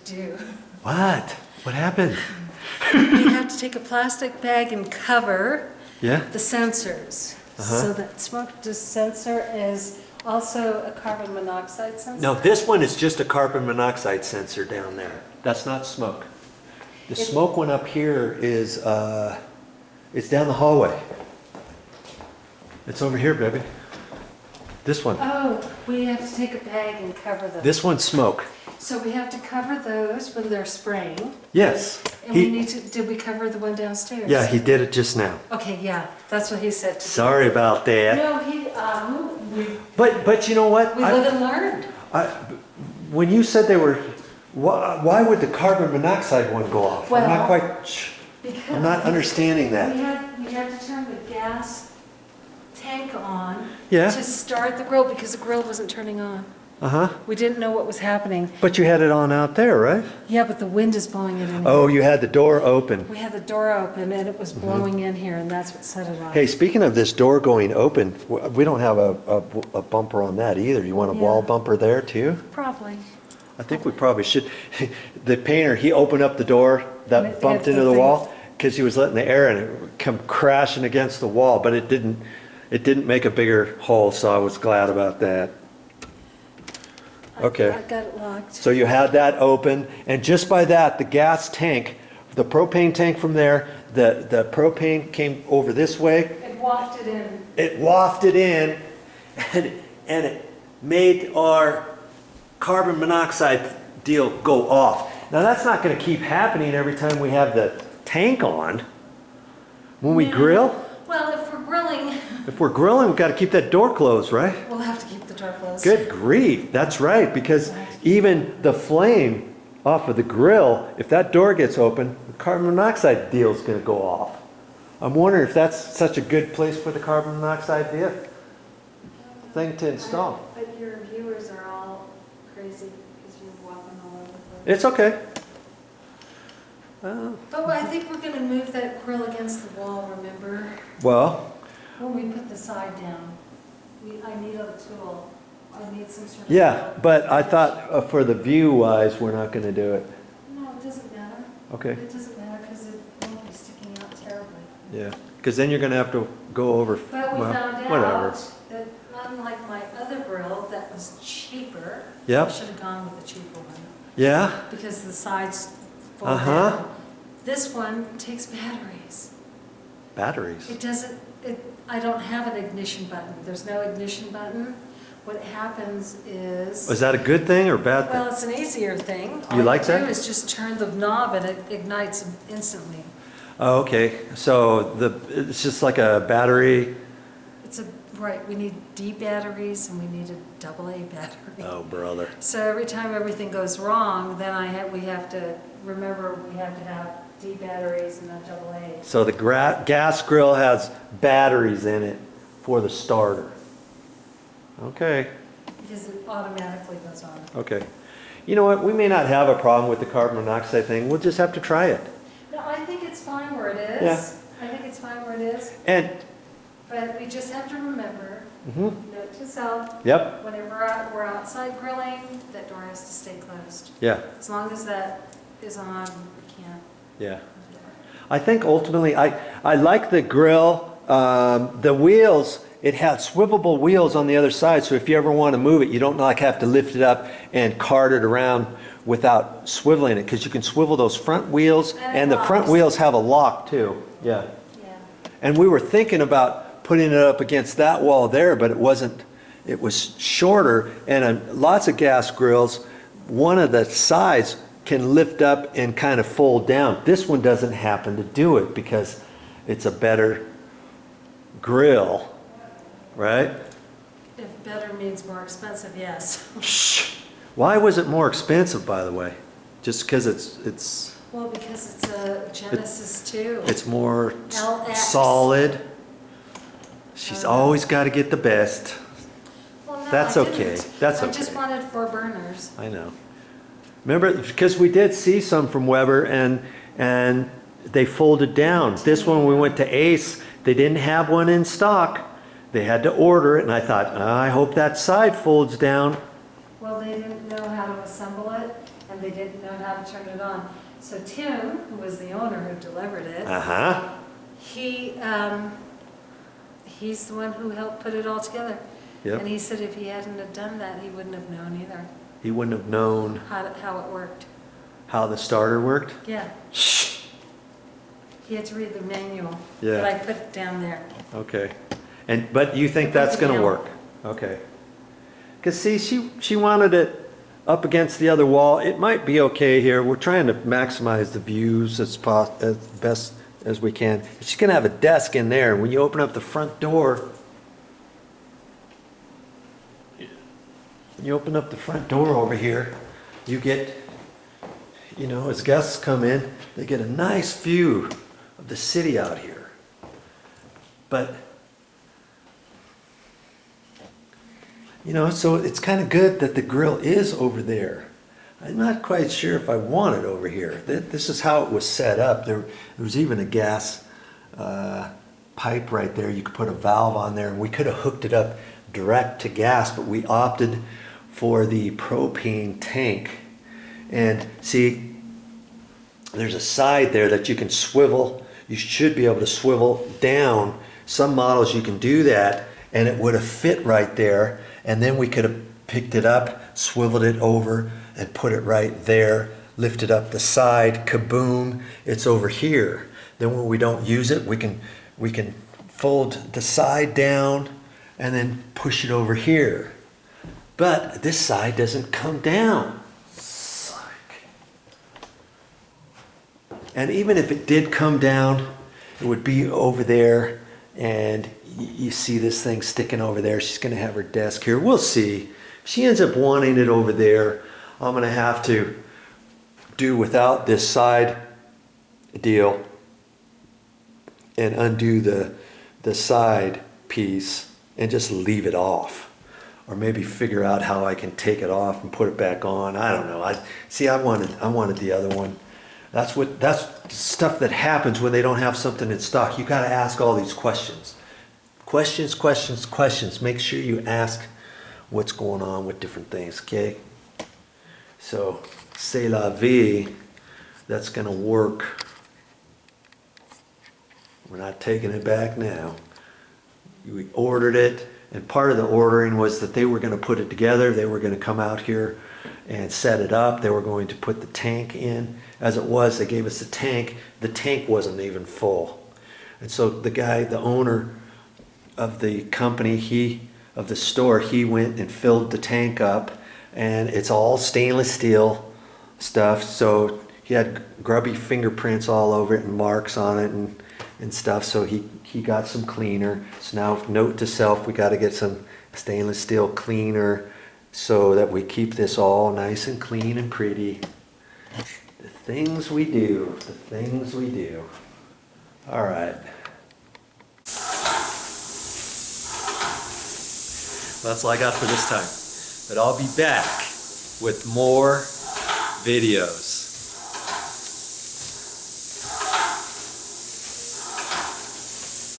do. What? What happened? We have to take a plastic bag and cover Yeah? the sensors. So that smoke sensor is also a carbon monoxide sensor. No, this one is just a carbon monoxide sensor down there. That's not smoke. The smoke one up here is, it's down the hallway. It's over here, baby. This one. Oh, we have to take a bag and cover those. This one's smoke. So we have to cover those when they're spraying. Yes. And we need to, did we cover the one downstairs? Yeah, he did it just now. Okay, yeah, that's what he said to Sorry about that. No, we But you know what? live and learned. When you said they were, why would the carbon monoxide one go off? I'm not Well, quite, Because I'm not understanding that. We had to turn the gas tank on Yeah. to start the grill because the grill wasn't turning on. Uh-huh. We didn't know what was happening. But you had it on out there, right? Yeah, but the wind is blowing it in. Oh, you had the door open. We had the door open and it was blowing in here and that's what set it off. Hey, speaking of this door going open, we don't have a bumper on that either. You want a wall Yeah. bumper there too? Probably. I think we probably should. The painter, he opened up the door that And it bumped hit into the the thing. wall because he was letting the air in and it would come crashing against the wall, but it didn't make a bigger hole, so I was glad about that. Okay. I got it locked. So you had that open, and just by that, the gas tank, the propane tank from there, the propane came over this way, It wafted in. it wafted in, and it made our carbon monoxide deal go off. Now that's not gonna keep happening every time we have the tank on. When we Yeah. grill, Well, if we're grilling, if we're grilling, we've gotta keep that door closed, right? we'll have to keep the door closed. Good grief, that's right, because even the flame off of the grill, if that door gets open, the carbon monoxide deal's gonna go off. I'm wondering if that's such a good place for the carbon monoxide thing to install. But your viewers are all crazy because you're walking all over the place. It's okay. But I think we're gonna move that grill against the wall, remember? Well, When we put the side down. I need a tool. I need some sort of. yeah, tool. but I thought for the view wise, we're not gonna do it. No, it doesn't matter. Okay, It doesn't matter because it won't be sticking out terribly. yeah, because then you're gonna have to go over, But we well, found whatever. out that unlike my other grill that was cheaper. Yep. I should have gone with the cheaper one Yeah, because the sides fold Uh-huh. down. This one takes batteries. batteries. It doesn't, I don't have an ignition button. There's no ignition button. What happens is. Is that a good thing or bad Well, thing? it's an easier thing. You like All that? you do is just turn the knob and it ignites instantly. Oh, okay, so it's just like a battery. Right, we need D batteries and we need a AA battery. Oh, brother. So every time everything goes wrong, then we have to, remember, we have to have D batteries and a AA. So the gas grill has batteries in it for the starter. Okay, Because it automatically goes on. okay. You know what, we may not have a problem with the carbon monoxide thing, we'll just have to try it. No, I think it's fine where it is. Yeah. I think it's fine where it is, And, but we just have to remember, mhm, note to self, yep, whenever we're outside grilling, that door has to stay closed. yeah, As long as that is on, we can't. yeah. I think ultimately, I like the grill, the wheels, it had swivelable wheels on the other side, so if you ever want to move it, you don't like have to lift it up and cart it around without swiveling it, because you can swivel those front wheels, and the front locks. wheels have a lock too, yeah. Yeah. And we were thinking about putting it up against that wall there, but it wasn't, it was shorter, and lots of gas grills, one of the sides can lift up and kind of fold down. This one doesn't happen to do it because it's a better grill, right? If better means more expensive, yes. Shh. Why was it more expensive, by the way? Just because it's Well, because it's a Genesis 2. it's more LX. solid. She's always got to get the best. Well, no, That's I okay. didn't. That's I just okay. wanted 4 burners. I know. Remember, because we did see some from Weber and they folded down. This one we went to Ace, they didn't have one in stock. They had to order it, and I thought, I hope that side folds down. Well, they didn't know how to assemble it, and and they didn't know how to turn it on. So Tim, who was the owner who delivered it, he's the one who helped put it all together. Yep. And he said if he hadn't have done that, he wouldn't have known either He wouldn't have known how it worked. how the starter worked? Yeah. He had to read the manual. Yeah. But I put it down there. Okay. But you think that's going to work? Okay. Because see, she wanted it up against the other wall. It might be okay here. We're trying to maximize the views as best as we can. She's going to have a desk in there. When you open up the front door, over here, you get, you know, as guests come in, they get a nice view of the city out here. But you know, so it's kind of good that the grill is over there. I'm not quite sure if I want it over here. This is how it was set up. There was even a gas pipe right there. You could put a valve on there, and we could have hooked it up direct to gas, but we opted for the propane tank. And see, there's a side there that you can swivel. You should be able to swivel down. Some models you can do that, and it would have fit right there. And then we could have picked it up, swiveled it over, and put it right there, lifted up the side, kaboom, it's over here. Then when we don't use it, we can fold the side down and then push it over here. But this side doesn't come down. And even if it did come down, it would be over there, and you see this thing sticking over there. She's going to have her desk here. We'll see. If she ends up wanting it over there, I'm going to have to do without this side deal and undo the side piece and just leave it off. Or maybe figure out how I can take it off and put it back on. I don't know. I wanted the other one. That's stuff that happens when they don't have something in stock. You got to ask all these questions. Questions. Make sure you ask what's going on with different things, okay? So, c'est la vie. That's going to work. We're not taking it back now. We ordered it, and part of the ordering was that they were going to put it together. They were going to come out here and set it up. They were going to put the tank in. As it was, they gave us the tank. The tank wasn't even full. And so the guy, the owner of the company, of the store, he went and filled the tank up, and it's all stainless steel stuff. So he had grubby fingerprints all over it and marks on it and stuff. So he got some cleaner. So now, note to self, we got to get some stainless steel cleaner so that we keep this all nice and clean and pretty. The things we do. All right. Well, that's all I got for this time. But I'll be back with more videos.